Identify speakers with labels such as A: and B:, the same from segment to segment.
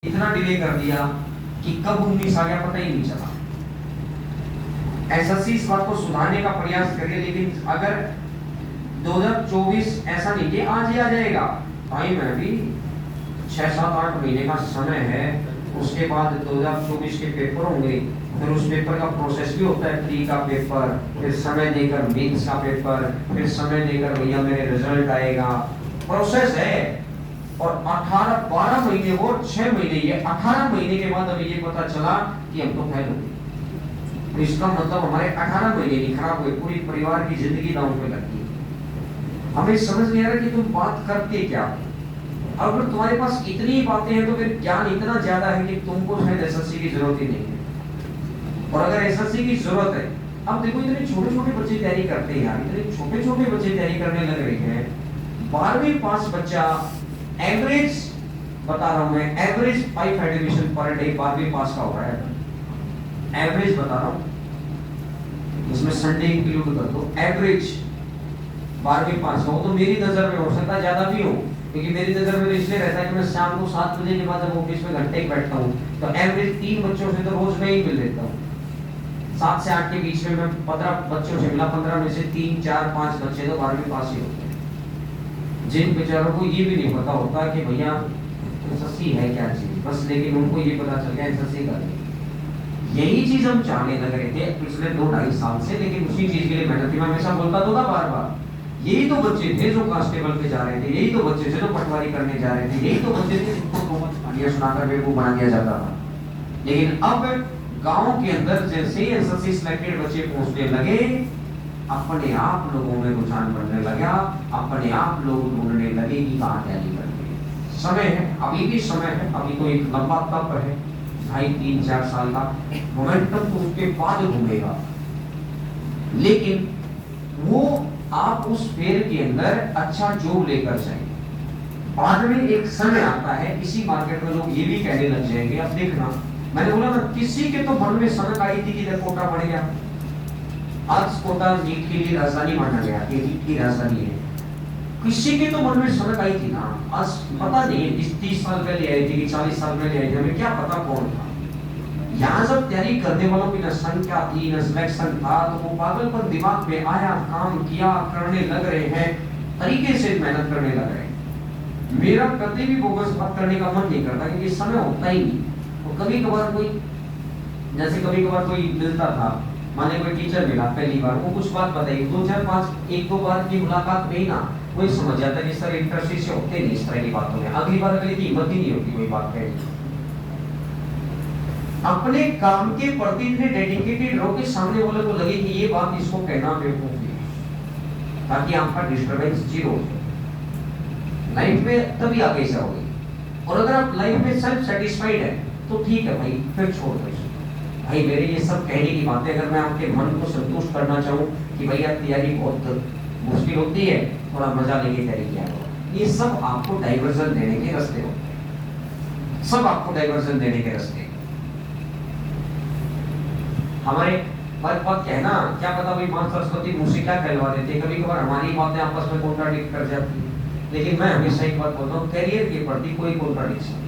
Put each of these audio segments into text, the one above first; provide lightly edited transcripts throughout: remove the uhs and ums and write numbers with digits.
A: इतना डिले कर दिया कि कब 19 आ गया पता ही नहीं चला। एसएससी इस बात को सुधारने का प्रयास करिए, लेकिन अगर 2024 ऐसा नहीं कि आज ही आ जाएगा, टाइम है अभी 6-7-8 महीने का समय है। उसके बाद 2024 के पेपर होंगे, फिर उस पेपर का प्रोसेस भी होता है, प्री का पेपर, फिर समय देकर मेंस का पेपर, फिर समय देकर भैया मेरे रिजल्ट आएगा, प्रोसेस है। और 12 महीने वो 6 महीने, ये 18 महीने के बाद अभी ये पता चला कि हम तो फेल हो गए। तो इसका मतलब हमारे 18 महीने नहीं खराब हुए, पूरी परिवार की जिंदगी दांव पे लगती है। हमें समझ नहीं आ रहा कि तुम बात करते क्या। अगर तुम्हारे पास इतनी बातें हैं तो फिर ज्ञान इतना ज्यादा है कि तुमको शायद एसएससी की जरूरत ही नहीं है। और अगर एसएससी की जरूरत है, अब देखो इतने छोटे छोटे बच्चे तैयारी करते हैं यार, इतने छोटे छोटे बच्चे तैयारी करने लग रहे हैं। 12वीं पास बच्चा एवरेज बता रहा हूं मैं, एवरेज 5 एडमिशन पर डे 12वीं पास का हो रहा है, एवरेज बता रहा हूं, उसमें संडे इंक्लूड कर दो। एवरेज 12वीं पास हो तो मेरी नजर में हो सकता है ज्यादा भी हो, क्योंकि मेरी नजर में इसलिए रहता है कि मैं शाम को 7 बजे के बाद जब ऑफिस में घंटे बैठता हूँ तो एवरेज 3 बच्चों से तो रोज मैं ही मिल लेता हूँ। 7 से 8 के बीच में मैं 15 बच्चों से मिला, 15 में से 3, 4, 5 बच्चे तो 12वीं पास ही होते हैं, जिन बेचारों को ये भी नहीं पता होता कि भैया एसएससी है क्या चीज, बस लेकिन उनको ये पता चल गया एसएससी का। यही चीज हम चाहने लग रहे थे पिछले 2-2.5 साल से, लेकिन उसी चीज के लिए मेहनत थी। मैं हमेशा बोलता तो था बार बार, यही तो बच्चे थे जो कांस्टेबल पे जा रहे थे, यही तो बच्चे थे जो पटवारी करने जा रहे थे, यही तो बच्चे थे जिनको कहानियां सुनाकर बेवकूफ बना दिया जाता था। लेकिन अब गांव के अंदर जैसे ही एसएससी सिलेक्टेड बच्चे पहुंचने लगे, अपने आप लोगों में रुझान बढ़ने लगा, अपने आप लोग ढूंढने लगे कि कहां तैयारी करनी है। समय है, अभी भी समय है, अभी तो एक लंबा तप है 2.5-3-4 साल का मोमेंटम, तो उसके बाद घूमेगा। लेकिन वो आप उस फेर के अंदर अच्छा जॉब लेकर जाएंगे। बाद में एक समय आता है, इसी मार्केट में लोग ये भी कहने लग जाएंगे, अब देखना मैंने बोला ना, किसी के तो मन में सनक आई थी कि कोटा बढ़ गया, आज कोटा नीट के लिए राजधानी माना गया, ये नीट की राजधानी है। किसी के तो मन में सनक आई थी ना, आज पता नहीं 30 साल पहले आई थी कि 40 साल पहले आई थी, हमें क्या पता कौन था। यहाँ जब तैयारी करने वालों की न संख्या थी न सिलेक्शन था, तो वो पागलपन दिमाग में आया, काम किया, करने लग रहे हैं, तरीके से मेहनत करने लग रहे हैं। मेरा कभी भी बोगस बात करने का मन नहीं करता, क्योंकि समय होता ही नहीं। तो कभी कभार कोई, जैसे कभी कभार कोई मिलता था, माने कोई टीचर मिला पहली बार, वो कुछ बात बताई, 2-4-5 1-2 बार की मुलाकात में ही ना वही समझ जाता है कि सर इंटरेस्ट से होते नहीं इस तरह की बातों में, अगली बार अगली की हिम्मत ही नहीं होती कोई बात कहने। अपने काम के प्रति इतने डेडिकेटेड रहो कि सामने वाले को लगे कि ये बात इसको कहना बेवकूफ है, ताकि आपका डिस्टर्बेंस जीरो हो। लाइफ में तभी आगे से होगी। और अगर आप लाइफ में सेल्फ सेटिस्फाइड है तो ठीक है भाई, फिर छोड़ दो भाई। मेरे ये सब कहने की बातें, अगर मैं आपके मन को संतुष्ट करना चाहूँ कि भैया तैयारी बहुत मुश्किल होती है, थोड़ा मजा लेके तैयारी किया करो, ये सब आपको डाइवर्जन देने के रास्ते होते हैं, सब आपको डाइवर्जन देने के रास्ते। हमारे बात कहना क्या पता भाई मां सरस्वती मुझसे क्या कहलवा देते, कभी कभार हमारी बातें आपस में कॉन्ट्राडिक्ट कर जाती है। लेकिन मैं हमेशा एक बात बोलता हूँ, करियर के प्रति कोई कॉन्ट्राडिक्शन,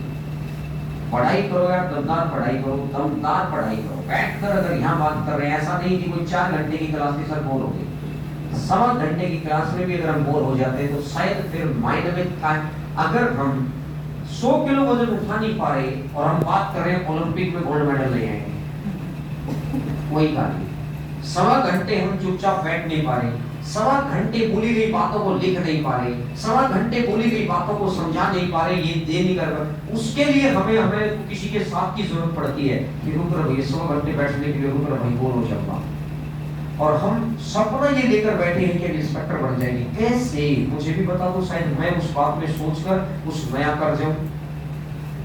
A: पढ़ाई करो यार, दमदार पढ़ाई करो, दमदार पढ़ाई करो, बैठकर अगर यहाँ बात कर रहे हैं, ऐसा नहीं कि कोई 4 घंटे की क्लास में सर बोर हो गए, 1.25 घंटे की क्लास में भी अगर हम बोर हो जाते हैं तो शायद फिर माइंड में, अगर हम 100 किलो वजन उठा नहीं पा रहे और हम बात कर रहे हैं ओलंपिक में गोल्ड मेडल ले आएंगे, कोई कहानी। 1.25 घंटे हम चुपचाप बैठ नहीं पा रहे, 1.25 घंटे बोली गई बातों को लिख नहीं पा रहे, 1.25 घंटे बोली गई बातों को समझा नहीं पा रहे, ये दे नहीं कर रहे, उसके लिए हमें किसी के साथ की जरूरत पड़ती है कि रुक रहो, ये 100 घंटे बैठने के लिए रुक रहो, बोर हो जाऊंगा। और हम सपना ये लेकर बैठे हैं कि इंस्पेक्टर बन जाएंगे, कैसे मुझे भी बता दो, शायद मैं उस बात में सोचकर उस नया कर जाऊं,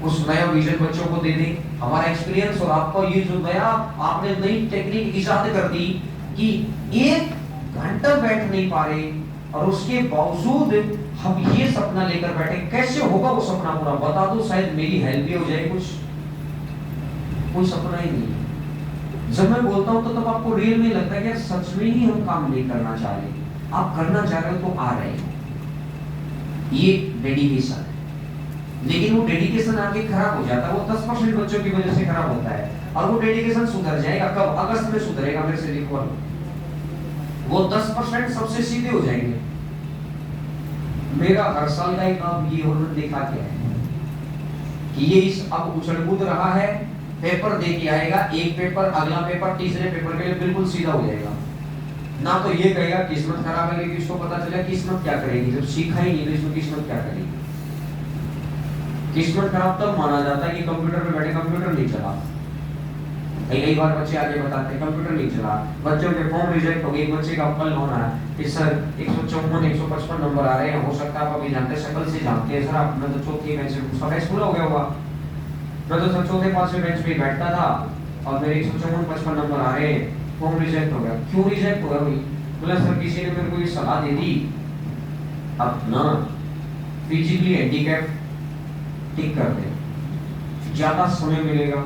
A: उस नया विजन बच्चों को दे दें। हमारा एक्सपीरियंस और आपका ये जो नया आपने नई टेक्निक इजाद कर दी कि 1 घंटा बैठ नहीं पा रहे और उसके बावजूद हम ये सपना लेकर बैठे, कैसे होगा वो सपना पूरा बता दो, शायद मेरी हेल्प भी हो जाए। कुछ कोई सपना ही नहीं। जब मैं बोलता हूं तो तब आपको रियल में लगता है कि सच में ही हम काम नहीं करना चाह रहे, आप करना चाह रहे हो तो आ रहे हो, ये डेडिकेशन है। लेकिन वो डेडिकेशन आगे खराब हो जाता है। वो 10% बच्चों की वजह से खराब होता है, और वो डेडिकेशन सुधर जाएगा कब? अगस्त में सुधरेगा, मेरे से लिखो। वो 10% सबसे सीधे हो जाएंगे। मेरा हर साल का एक अब ये उन्होंने देखा क्या है कि ये इस अब उछल-कूद रहा है, पेपर दे के आएगा, एक पेपर, अगला पेपर, तीसरे पेपर के लिए बिल्कुल सीधा हो जाएगा। ना तो ये कहेगा किस्मत खराब है, लेकिन इसको पता चला किस्मत क्या करेगी, जब सीखा ही नहीं तो इसको किस्मत क्या करेगी। किस्मत खराब तब माना जाता है कि कंप्यूटर पे बैठे कंप्यूटर नहीं चला। कई बार बच्चे आगे बताते हैं कंप्यूटर नहीं चला, बच्चों के फॉर्म रिजेक्ट हो गए, बच्चे का कल होना है कि सर 154 155 नंबर आ रहे हैं, हो सकता है आप अभी जानते शक्ल से जानते हैं सर, आप मैं तो चौथी बेंच पे उसका स्कूल हो गया होगा, मैं तो सर चौथे पांचवें बेंच पे बैठता था और मेरे 154 55 नंबर आ रहे हैं, फॉर्म रिजेक्ट हो गया। क्यों रिजेक्ट हो गया भाई? बोला सर किसी ने मेरे को ये सलाह दे दी, अब ना फिजिकली हैंडीकैप ठीक कर दे, ज्यादा समय मिलेगा।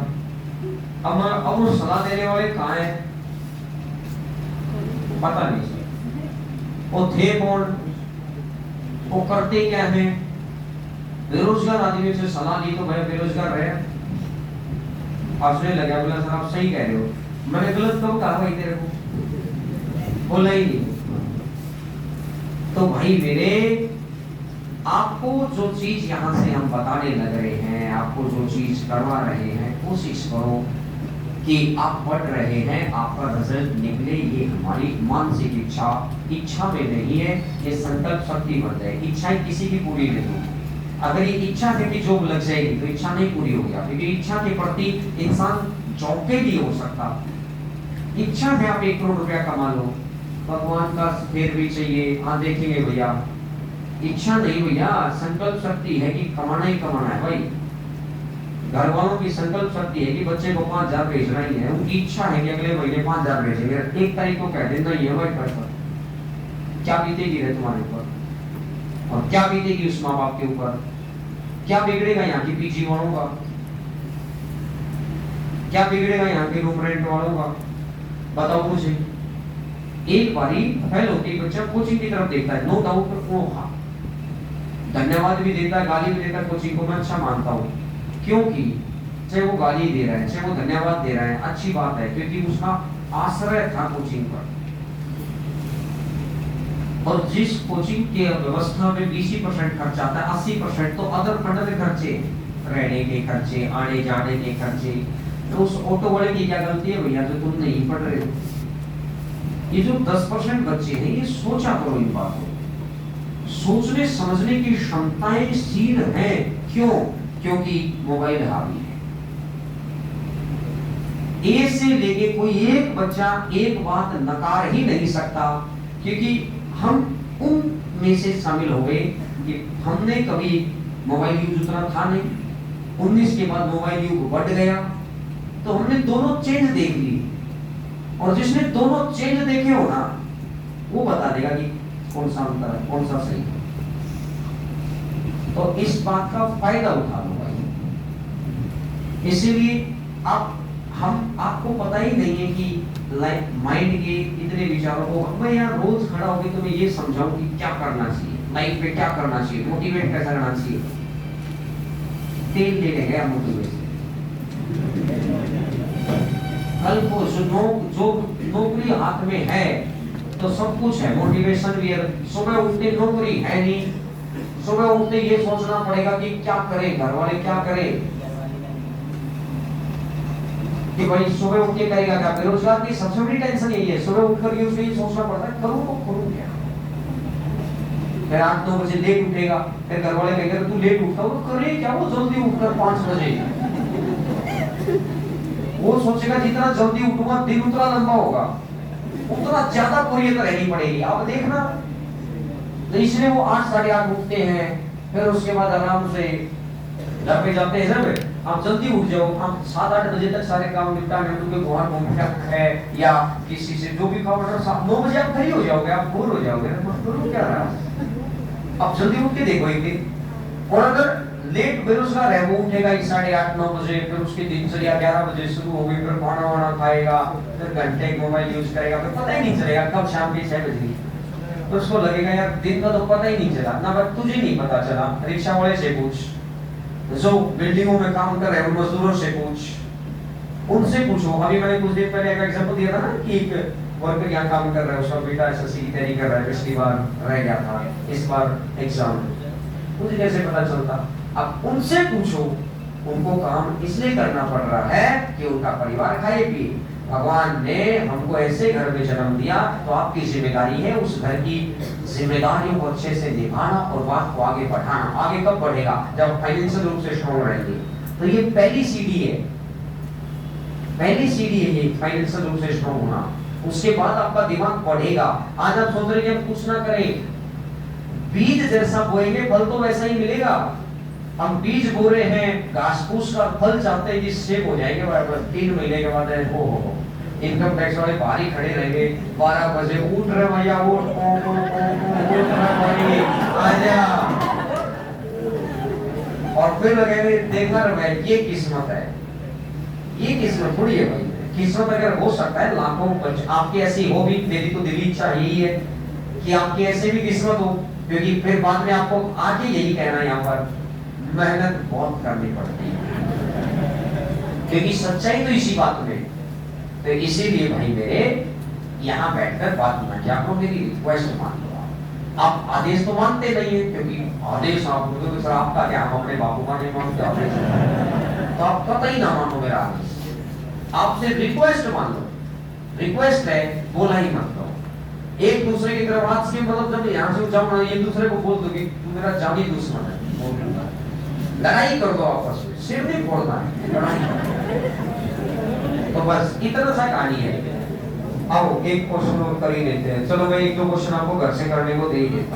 A: अब वो सलाह देने वाले कहाँ हैं पता नहीं सर, वो थे कौन, वो करते क्या हैं? बेरोजगार आदमी से सलाह दी तो भाई बेरोजगार रहे, हंसने लगा, बोला सर आप सही कह रहे हो। मैंने गलत कब कहा भाई तेरे को? बोला ही नहीं। तो भाई मेरे, आपको जो चीज यहाँ से हम बताने लग रहे हैं, आपको जो चीज करवा रहे हैं, कोशिश करो कि आप पढ़ रहे हैं, आपका रिजल्ट निकले, ये हमारी मानसिक इच्छा में नहीं है, ये संकल्प शक्ति बन जाए। इच्छाएं किसी की पूरी नहीं होगी। अगर ये इच्छा है कि जॉब लग जाएगी तो इच्छा नहीं पूरी होगी, क्योंकि इच्छा के प्रति इंसान जॉब पे नहीं हो सकता। इच्छा है आप 1 करोड़ रुपया कमा लो, भगवान का फेर भी चाहिए, हाँ देखेंगे भैया, इच्छा नहीं भैया, संकल्प शक्ति है कि कमाना ही कमाना है भाई। घर वालों की संकल्प शक्ति है कि बच्चे को 5,000 भेजना ही है, उनकी इच्छा है कि अगले महीने 5,000 भेजेंगे, 1 तारीख को कह देना ये भाई पैसा, क्या बीतेगी रे तुम्हारे ऊपर, और क्या बीतेगी उस माँ बाप के ऊपर, क्या बिगड़ेगा यहाँ की पीजी वालों का, क्या बिगड़ेगा यहाँ के रूम रेंट वालों का, बताओ मुझे। एक बारी फेल होती बच्चा कोचिंग की तरफ देखता है, नो डाउट वो हाँ धन्यवाद भी देता है, गाली भी देता है कोचिंग को, मैं अच्छा मानता हूँ, क्योंकि चाहे वो गाली दे रहा है चाहे वो धन्यवाद दे रहा है, अच्छी बात है, क्योंकि उसका आश्रय था कोचिंग पर। और जिस कोचिंग के व्यवस्था में 20% खर्चा आता है, 80% तो अदर फंड खर्चे, रहने के खर्चे, आने जाने के खर्चे, तो उस ऑटो वाले की क्या गलती है भैया जो तुम नहीं पढ़ रहे हो। ये जो 10% बच्चे हैं, ये सोचा करो इन बातों, सोचने समझने की क्षमताएं सीध हैं। क्यों? क्योंकि मोबाइल हावी है। ए से लेके कोई एक बच्चा एक बात नकार ही नहीं सकता, क्योंकि हम उन में से शामिल हो गए कि हमने कभी मोबाइल यूज उतना था नहीं, 19 के बाद मोबाइल यूज बढ़ गया, तो हमने दोनों चेंज देख ली, और जिसने दोनों चेंज देखे हो ना, वो बता देगा कि कौन सा अंतर है, कौन सा सही है। तो इस बात का फायदा उठा लो भाई। इसीलिए हम आपको पता ही नहीं है कि लाइफ माइंड के इतने विचारों को मैं यहाँ रोज खड़ा होकर तुम्हें ये समझाऊं कि क्या करना चाहिए लाइफ में, क्या करना चाहिए, मोटिवेट कैसा करना चाहिए। तेल लेने गया मोटिवेशन, कल को जो नौकरी हाथ में है तो सब कुछ है, मोटिवेशन भी है। सुबह उठते नौकरी है नहीं, सुबह उठते ये सोचना पड़ेगा कि क्या करें, घर वाले क्या करें, कि भाई सुबह उठ के करेगा क्या। बेरोजगार की सबसे बड़ी टेंशन यही है, सुबह उठकर ये उसे सोचना पड़ता है करूं तो करूं क्या। फिर 8-9 बजे लेट उठेगा, फिर घर वाले कहेंगे तू लेट उठता हो तो करे क्या, वो जल्दी उठकर 5 बजे वो सोचेगा जितना जल्दी उठूंगा दिन उतना लंबा होगा, उतना ज्यादा बोरियत रहनी पड़ेगी। आप देखना, तो इसलिए वो 8 साढ़े 8 उठते हैं, फिर उसके बाद आराम से घर पे जाते हैं। जब आप जल्दी उठ जाओ, आप 7-8 बजे तक सारे काम निपटा लें, क्योंकि बहुत घूम है या किसी से जो भी काम ऑर्डर 9 बजे आप फ्री हो जाओगे, आप बोर हो जाओगे ना, तो क्या रहा। आप जल्दी उठ के देखो एक दिन। और अगर लेट बेरोजगार है, वो उठेगा 8:30-9 बजे, फिर उसकी दिनचर्या 11 बजे शुरू होगी, फिर खाना वाना खाएगा, फिर घंटे मोबाइल यूज करेगा, फिर पता ही नहीं चलेगा कब शाम के 6 बजे, तो उसको लगेगा यार दिन का तो पता ही नहीं चला ना, बस तुझे नहीं पता चला, रिक्शा वाले से पूछ, जो बिल्डिंगों में काम कर रहे हैं उन मजदूरों से उनसे पूछो। अभी मैंने कुछ दिन पहले एक एग्जांपल दिया था ना कि एक वर्कर यहाँ काम कर रहा है, उसका बेटा एसएससी की तैयारी कर रहा है, पिछली बार रह गया था, इस बार एग्जाम, मुझे कैसे पता चलता? अब उनसे पूछो, उनको काम इसलिए करना पड़ रहा है कि उनका परिवार खाए पिए। भगवान ने हमको ऐसे घर में जन्म दिया, तो आपकी जिम्मेदारी है उस घर की जिम्मेदारियों को अच्छे से निभाना और बात को आगे बढ़ाना। आगे कब बढ़ेगा? जब फाइनेंशियल रूप से स्ट्रॉन्ग रहेंगे। तो ये पहली सीढ़ी है, पहली सीढ़ी है ये फाइनेंशियल रूप से स्ट्रॉन्ग होना। उसके बाद आपका दिमाग बढ़ेगा। आज आप सोच रहे हैं कि हम कुछ ना करें, बीज जैसा बोएंगे फल तो वैसा ही मिलेगा। हम बीज बो रहे हैं, घास फूस का फल चाहते हैं कि सेब हो जाएंगे, बस 3 महीने के बाद हो इनकम टैक्स वाले बाहर ही खड़े रहेंगे। 12 बजे उठ रहे भैया, आजा, और फिर लगेंगे देखना रहे। ये किस्मत है, ये किस्मत थोड़ी है भाई। किस्मत अगर हो सकता है लाखों आपकी ऐसी हो भी, मेरी तो दिली इच्छा यही है कि आपकी ऐसे भी किस्मत हो, क्योंकि फिर बाद में आपको आगे यही कहना है यहाँ पर मेहनत बहुत करनी पड़ती है, क्योंकि सच्चाई तो इसी बात में। तो इसीलिए भाई मेरे यहाँ बैठकर बात ना क्या करो, मेरी रिक्वेस्ट मान लो। आप आदेश तो मानते नहीं है, क्योंकि आदेश आप तो सर आपका क्या, हम अपने बापू का नहीं मानते आदेश, तो आप कतई ना मानो मेरा आदेश। आपसे रिक्वेस्ट मान लो, रिक्वेस्ट है, बोला ही मत करो। एक दूसरे की तरफ हाथ से, मतलब जब यहाँ से जाऊँ ना, एक दूसरे को बोल दो कि तू मेरा जानी दुश्मन है, लड़ाई कर दो आपस में, सिर नहीं फोड़ना है, लड़ाई। तो बस इतना सा कहानी है। अब एक क्वेश्चन और कर ही लेते हैं। चलो मैं 1-2 क्वेश्चन आपको घर से करने को दे ही देता हूं।